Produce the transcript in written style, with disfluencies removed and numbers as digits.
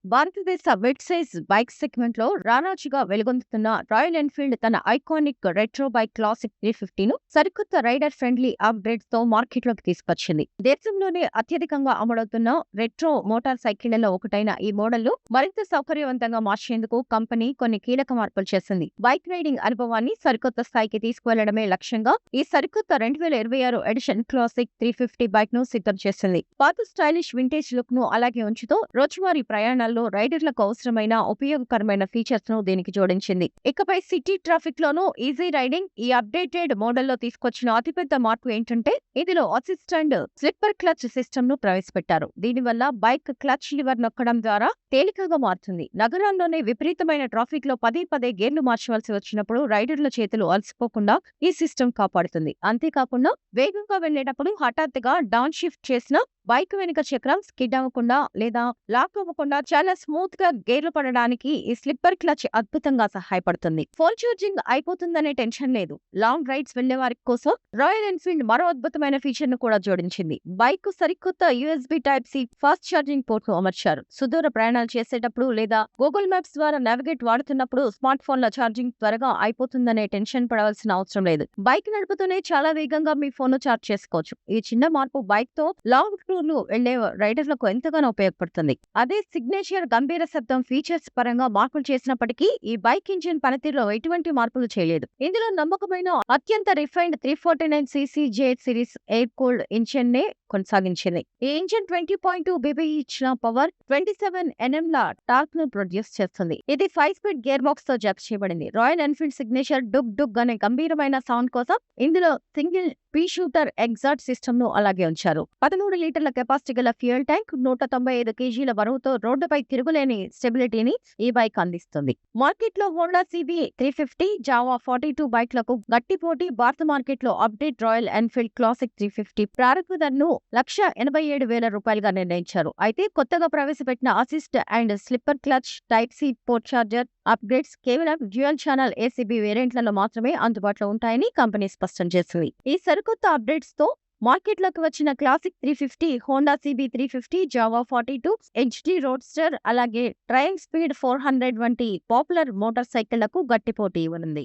భారతదేశ mid size bike segment లో రారాజుగా వెలుగొందుతున్న royal Enfield తన ఐకానిక్ రెట్రో బైక్ క్లాసిక్ 350 ను సరికొత్త రైడర్ ఫ్రెండ్లీ అప్గ్రేడ్స్ తో మార్కెట్లోకి తీసుకొచ్చింది. దేశంలోనే అత్యధికంగా అమ్ముడవుతున్న రెట్రో మోటార్ సైకిళ్లలో ఒకటైన ఈ మోడల్ ను మరింత సౌకర్యవంతంగా మార్చేందుకు కంపెనీ కొన్ని కీలక మార్పులు చేసింది. బైక్ రైడింగ్ అనుభవాన్ని సరికొత్త స్థాయికి తీసుకువెళ్లడమే లక్ష్యంగా ఈ సరికొత్త 2026 ఎడిషన్ క్లాసిక్ 350 బైక్ ను సిద్ధం చేసింది. పాత స్టైలిష్ వింటేజ్ లుక్ ను అలాగే ఉంచుతూ రోజువారీ ప్రయాణాల్లో రైడర్లకు అవసరమైన ఉపయోగకరమైన ఫీచర్స్ ను దీనికి జోడించింది. ఇకపై సిటీ ట్రాఫిక్ లోనూ ఈజీ రైడింగ్ ఈ అప్డేటెడ్ మోడల్లో తీసుకొచ్చిన అతిపెద్ద మార్పు ఏంటంటే ఇందులో అసిస్టెంట్ స్లిప్పర్ క్లచ్ సిస్టమ్ ను ప్రవేశపెట్టారు. దీనివల్ల బైక్ క్లచ్ లివర్ నొక్కడం ద్వారా తేలికగా మారుతుంది. నగరాల్లోనే విపరీతమైన ట్రాఫిక్ లో పదే పదే గేర్లు మార్చవలసి వచ్చినప్పుడు రైడర్ల చేతులు అలసిపోకుండా ఈ సిస్టమ్ కాపాడుతుంది. అంతేకాకుండా వేగంగా వెళ్లేటప్పుడు హఠాత్తుగా డౌన్ షిఫ్ట్ చేసిన బైక్ వెనుక చక్రం స్కిడ్ అవ్వకుండా లేదా లాక్ అవ్వకుండా చాలా స్మూత్ గా గేర్లు పడడానికి ఈ స్లిప్పర్ క్లచ్ అద్భుతంగా సహాయపడుతుంది. ఫోన్ ఛార్జింగ్ అయిపోతుందనే టెన్షన్ లేదు. లాంగ్ రైడ్స్ వెళ్లే వారి కోసం రాయల్ ఎన్ఫీల్డ్ మరో అద్భుతమైన ఫీచర్ ను కూడా జోడించింది. బైక్ కు సరికొత్త USB type C fast charging port ను అమర్చారు. సుదూర ప్రయాణాలు చేసేటప్పుడు లేదా గూగుల్ మ్యాప్స్ ద్వారా నావిగేట్ వాడుతున్నప్పుడు స్మార్ట్ ఫోన్ల ఛార్జింగ్ త్వరగా అయిపోతుందనే టెన్షన్ పడవలసిన అవసరం లేదు. బైక్ నడుపుతూనే చాలా వేగంగా మీ ఫోన్ ను ఛార్జ్ చేసుకోవచ్చు. ఈ చిన్న మార్పు బైక్ తో లాంగ్ టూర్లు వెళ్లే రైడర్లకు ఎంతగానో ఉపయోగపడుతుంది. అదే సిగ్నేచర్ గంభీర శబ్దం ఫీచర్స్ పరంగా మార్పులు చేసినప్పటికీ ఈ బైక్ ఇంజిన్ పనితీరులో ఎటువంటి మార్పులు చేయలేదు. ఇందులో నమ్మకమైన అత్యంత refined 349 cc J8 series air cooled engine నే కొనసాగించింది. ఈ ఇంజిన్ 20.2 BBE ఇచ్చిన పవర్ 27 Nm ల టార్క్ ను ప్రొడ్యూస్ చేస్తుంది. ఇది 5 స్పీడ్ గేర్ బాక్స్ తో జత చేయబడింది. రాయల్ ఎన్ఫీల్డ్ సిగ్నేచర్ డుగ్ డుగ్ అనే గంభీరమైన సౌండ్ కోసం ఇందులో single P shooter exhaust system ను అలాగే ఉంచారు. 13 లీటర్ల కెపాసిటీ గల ఫ్యూయల్ ట్యాంక్ 195 kgల బరువుతో రోడ్డుపై తిరుగులేని స్టెబిలిటీని ఈ బైక్ అందిస్తుంది. మార్కెట్ లో హోండా CB 350, జావా 42 బైక్లకు గట్టి పోటీ. భారత మార్కెట్ లో అప్డేట్ రాయల్ ఎన్ఫీల్డ్ క్లాసిక్ 350 ప్రారంభ ధరను ₹187,000 నిర్ణయించారు. అయితే కొత్తగా ప్రవేశపెట్టిన assist and slipper clutch type C port charger upgrades కేవలం డ్యూయల్ ఛానల్ ACB వేరియంట్లలో మాత్రమే అందుబాటులో ఉంటాయని కంపెనీ స్పష్టం చేసింది. ఈ సరికొత్త అప్డేట్స్ తో మార్కెట్లోకి వచ్చిన classic 350, Honda CB 350, Java 42, HD roadster అలాగే ట్రయింగ్ స్పీడ్ 400 వంటి పాపులర్ మోటార్ సైకిళ్లకు గట్టి పోటీ ఇవ్వనుంది.